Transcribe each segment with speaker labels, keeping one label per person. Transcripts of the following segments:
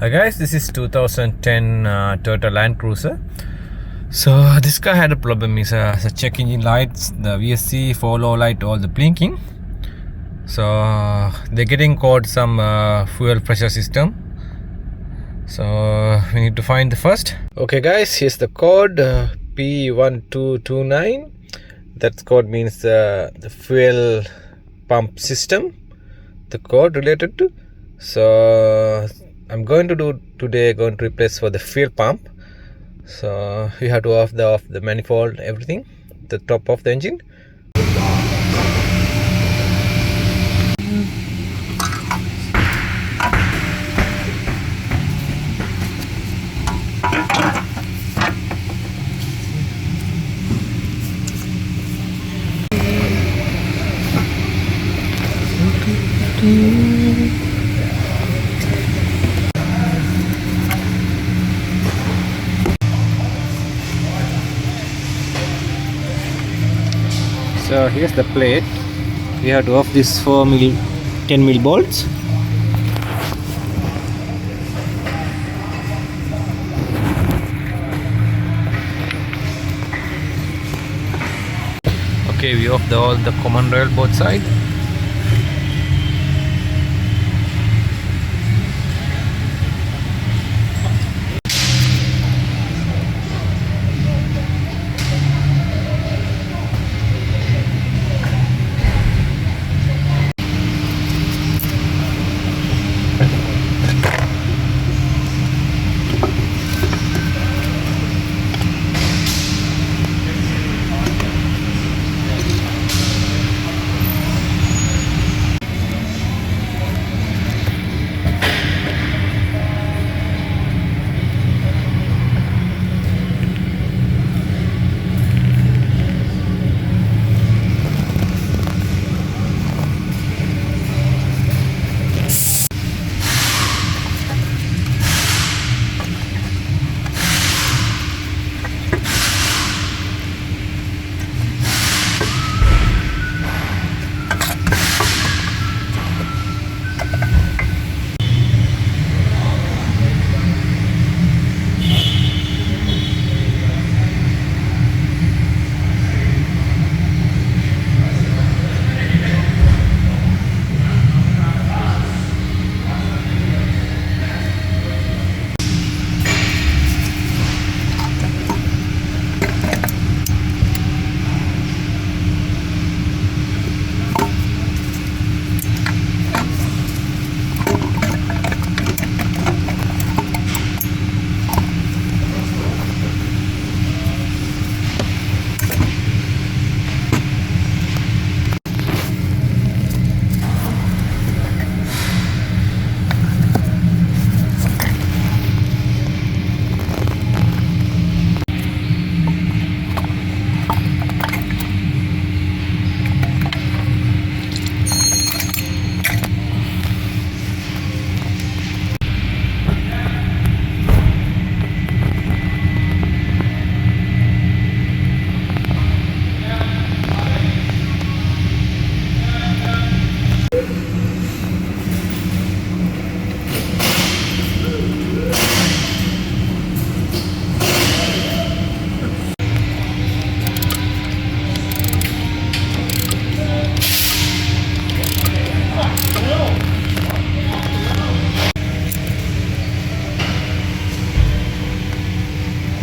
Speaker 1: Hi guys, this is 2010 Toyota LandCruiser. So this car had a problem. Is the check engine lights, the VSC, follow light, all the blinking. So they're getting caught some fuel pressure system. So we need to find the first. Okay guys, here's the code p1229. That code means the fuel pump system. The code related to. So I'm going to do today replace for the fuel pump. So we have to off the manifold, everything, the top of the engine. So here's the plate. We have to off this 10 mil bolts. Okay, we off all the common rail both side.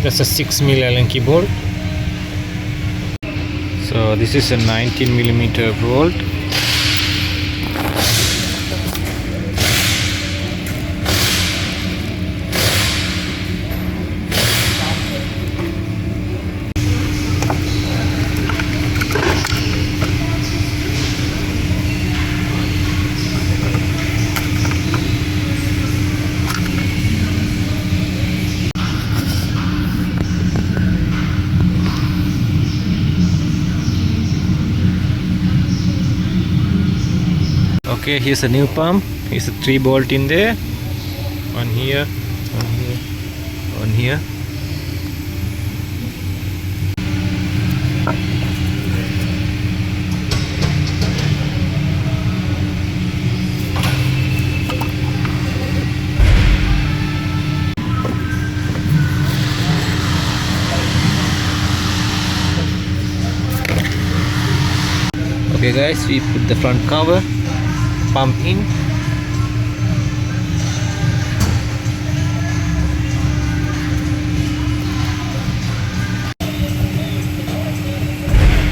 Speaker 1: That's a 6 mil Allen keyboard. So this is a 19 millimeter bolt. Okay, here's a new pump. Here's a 3 bolt in there. One here, one here, one here. Okay guys, we put the front cover, pump in.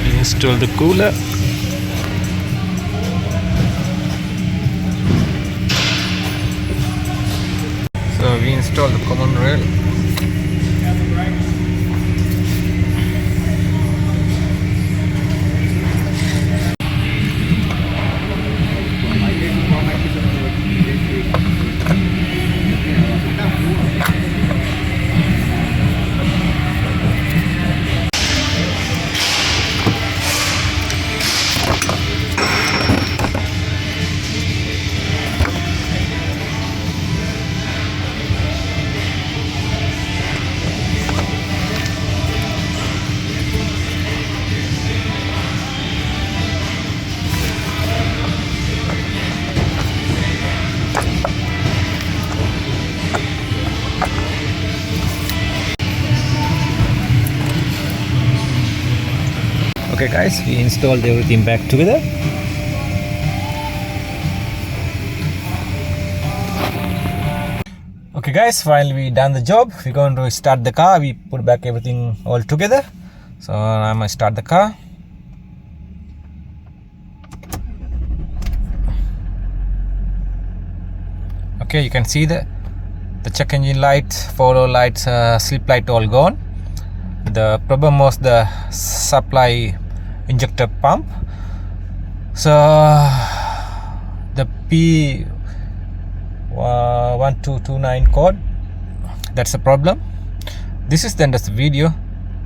Speaker 1: We install the cooler. So we install the common rail. Okay guys, we installed everything back together. Okay guys, while we done the job, we're going to start the car. We put back everything all together. So I'm gonna start the car. Okay, you can see the check engine light, forward lights, slip light all gone. The problem was the supply injector pump. So the p1229 code, that's the problem. This is the end of the video.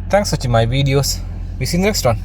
Speaker 1: Thanks for watching my videos. We see you in the next one.